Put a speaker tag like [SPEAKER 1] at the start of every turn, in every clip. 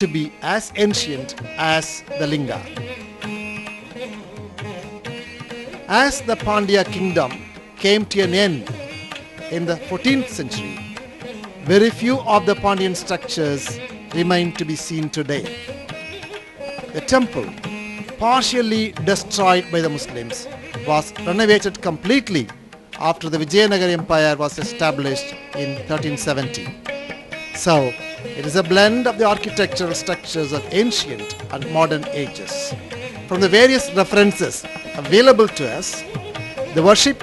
[SPEAKER 1] to be as ancient as the Linga. As the Pandya kingdom came to an end in the 14th century, very few of the Pandyan structures remain to be seen today. The temple, partially destroyed by the Muslims, was renovated completely after the Vijayanagara Empire was established in 1370. So, it is a blend of the architectural structures of ancient and modern ages. From the various references available to us, the worship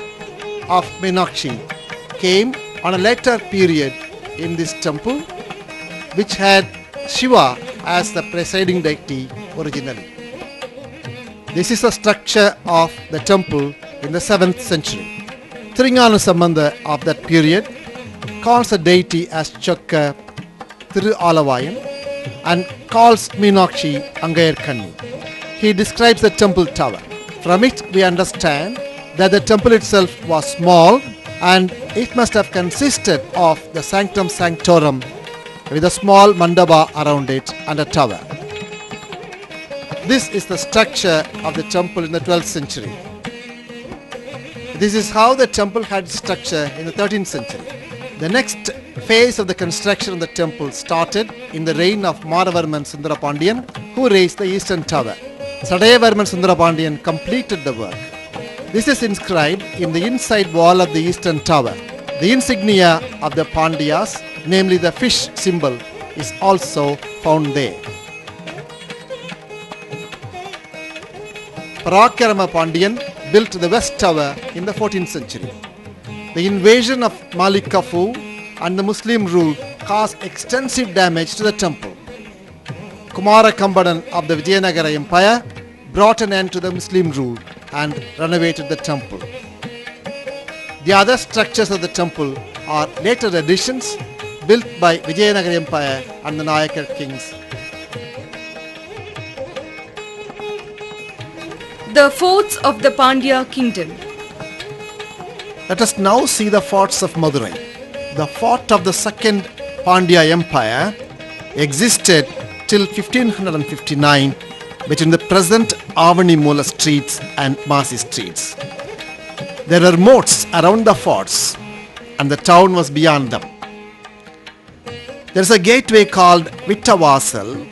[SPEAKER 1] of Meenakshi came on a later period in this temple, which had Shiva as the presiding deity originally. This is the structure of the temple in the 7th century. M.S.Sampath of that period calls the deity as Chokka Thiru Alavayan and calls Meenakshi Angayarkanni. He describes the temple tower. From it we understand that the temple itself was small and it must have consisted of the sanctum sanctorum with a small mandapa around it and a tower. This is the structure of the temple in the 12th century. This is how the temple had structure in the 13th century. The next phase of the construction of the temple started in the reign of Maravarman Sundarapandian, who raised the eastern tower. Sadayavarman Sundarapandian completed the work. This is inscribed in the inside wall of the eastern tower. The insignia of the Pandyas, namely the fish symbol, is also found there. Parakrama Pandian built the west tower in the 14th century. The invasion of Malik Kafur and the Muslim rule caused extensive damage to the temple. Kumara Kambadan of the Vijayanagara Empire brought an end to the Muslim rule and renovated the temple. The other structures of the temple are later additions built by Vijayanagara Empire and the Nayakar kings.
[SPEAKER 2] The forts of the Pandya kingdom.
[SPEAKER 1] Let us now see the forts of Madurai. The fort of the second Pandya Empire existed till 1559 between the present Avani Moola streets and Masi streets. There were moats around the forts and the town was beyond them. There is a gateway called Vittavasal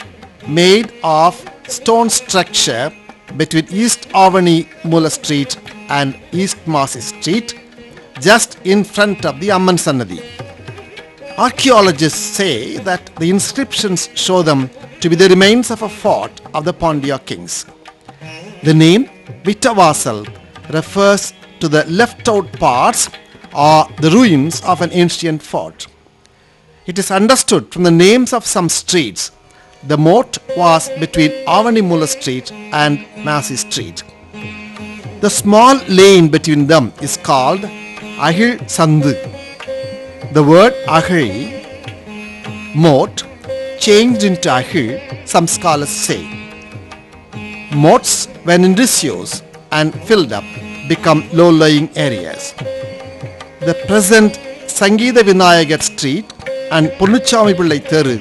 [SPEAKER 1] made of stone structure between East Avani Moola street and East Masi street, just in front of the Amman Sannadhi. Archaeologists say that the inscriptions show them to be the remains of a fort of the Pandya kings. The name Vittavasal refers to the left out parts or the ruins of an ancient fort. It is understood from the names of some streets. The moat was between Avani Moola street and Masi street. The small lane between them is called Ahil Sandhu. The word Ahil, moat, changed into Ahil, some scholars say. Moats, when in disuse and filled up, become low-lying areas. The present Sangeetha Vinayagar street and Ponnuchami Pillai Theru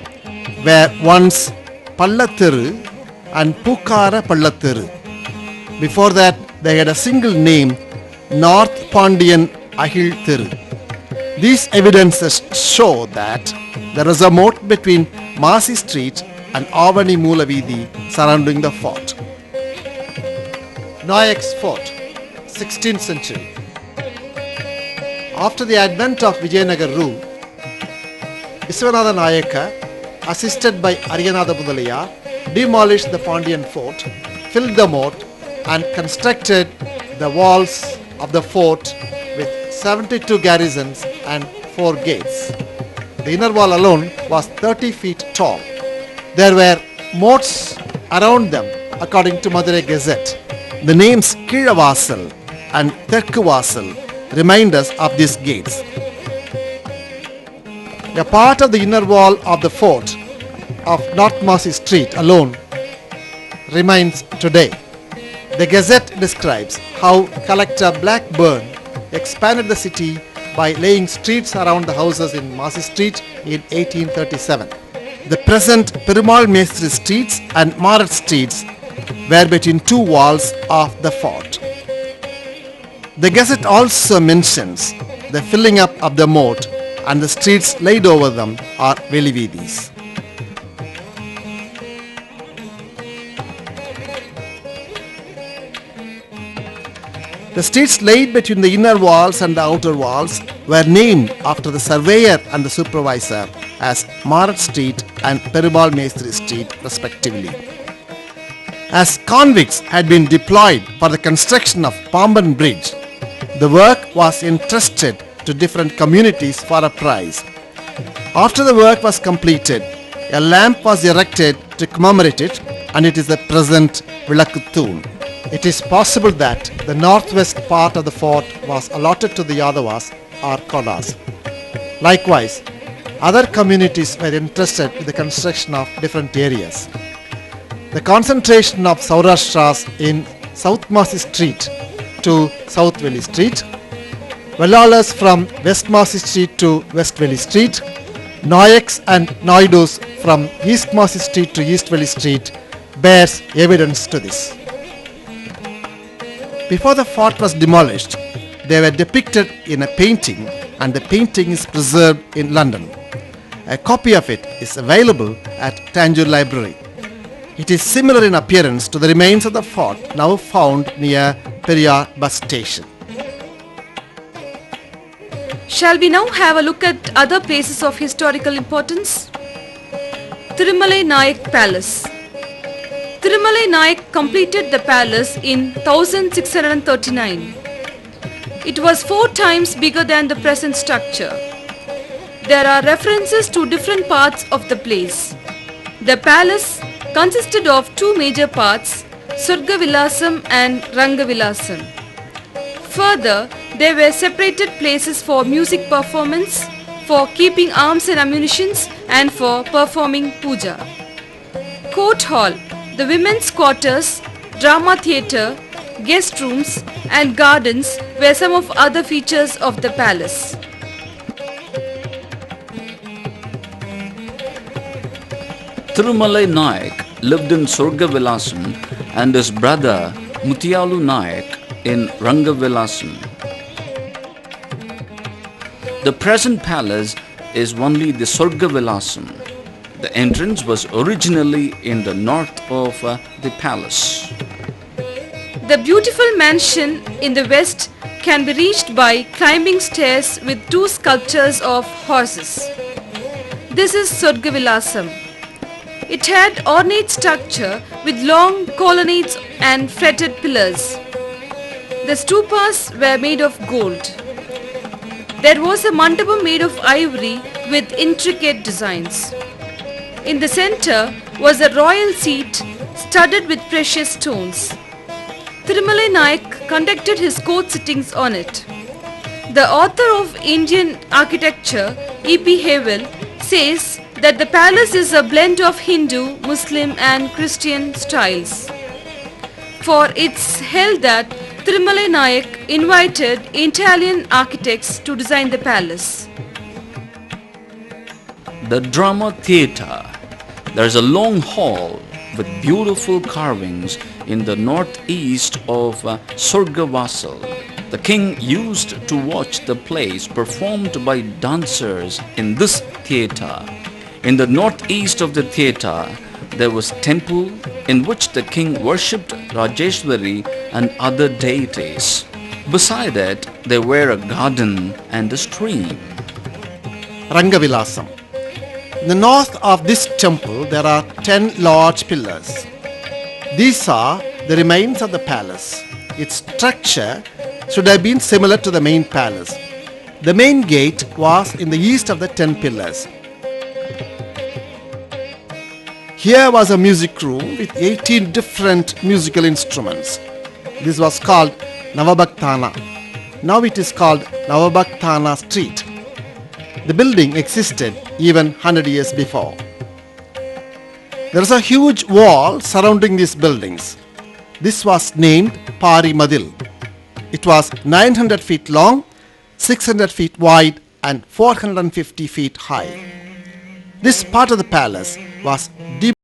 [SPEAKER 1] were once Pallatheru and Pukara Pallatheru. Before that, they had a single name, North Pandian Ahil Theru. These evidences show that there is a moat between Masi Street and Avani Moola Veedi surrounding the fort. Nayak's Fort, 16th century. After the advent of Vijayanagar rule, Viswanatha Nayaka, assisted by Ariyanatha Mudaliyar, demolished the Pandyan fort, filled the moat and constructed the walls of the fort with 72 garrisons and 4 gates. The inner wall alone was 30 feet tall. There were moats around them according to Madurai Gazette. The names Kilavasal and Thekuvasal remind us of these gates. A part of the inner wall of the fort of North Masi Street alone remains today. The Gazette describes how Collector Blackburn expanded the city by laying streets around the houses in Masi Street in 1837. The present Perumal Mestri streets and Marat streets were between two walls of the fort. The Gazette also mentions the filling up of the moat and the streets laid over them are Velividis. The streets laid between the inner walls and the outer walls were named after the surveyor and the supervisor as Marat Street and Perumal Mestri Street respectively. As convicts had been deployed for the construction of Pamban Bridge, the work was entrusted to different communities for a prize. After the work was completed, a lamp was erected to commemorate it, and it is the present Vilakuthoon. It is possible that the northwest part of the fort was allotted to the Yadavas or Kodas. Likewise, other communities were entrusted with the construction of different areas. The concentration of Saurashtras in South Masi Street to South Valley Street, Vellalas from West Masi Street to West Valley Street, Nayaks and Naidus from East Masi Street to East Valley Street bears evidence to this. Before the fort was demolished, they were depicted in a painting, and the painting is preserved in London. A copy of it is available at Tanjore Library. It is similar in appearance to the remains of the fort now found near Periyar bus station.
[SPEAKER 2] Shall we now have a look at other places of historical importance? Thirumalai Nayak Palace. Thirumalai Nayak completed the palace in 1639. It was 4 times bigger than the present structure. There are references to different parts of the place. The palace consisted of 2 major parts, Surgavilasam and Rangavilasam. Further, there were separated places for music performance, for keeping arms and ammunitions, and for performing puja. Court hall, the women's quarters, drama theatre, guest rooms and gardens were some of other features of the palace.
[SPEAKER 3] Thirumalai Nayak lived in Surgavilasam and his brother Muthiyalu Nayak in Rangavilasam. The present palace is only the Surgavilasam. The entrance was originally in the north of the palace.
[SPEAKER 2] The beautiful mansion in the west can be reached by climbing stairs with 2 sculptures of horses. This is Surgavilasam. It had ornate structure with long colonnades and fretted pillars. The stupas were made of gold. There was a mandapam made of ivory with intricate designs. In the center was a royal seat studded with precious stones. Thirumalai Nayak conducted his court sittings on it. The author of Indian architecture, E.P. Havel, says that the palace is a blend of Hindu, Muslim and Christian styles. For it's held that Thirumalai Nayak invited Italian architects to design the palace.
[SPEAKER 3] The drama theatre. There is a long hall with beautiful carvings in the northeast of Surgavasal. The king used to watch the plays performed by dancers in this theatre. In the northeast of the theatre, there was a temple in which the king worshipped Rajeshwari and other deities. Beside it, there were a garden and a stream.
[SPEAKER 1] Rangavilasam. In the north of this temple, there are 10 large pillars. These are the remains of the palace. Its structure should have been similar to the main palace. The main gate was in the east of the 10 pillars. Here was a music room with 18 different musical instruments. This was called Navabhaktana. Now it is called Navabhaktana Street. The building existed even 100 years before. There is a huge wall surrounding these buildings. This was named Pari Madil. It was 900 feet long, 600 feet wide and 450 feet high. This part of the palace was deep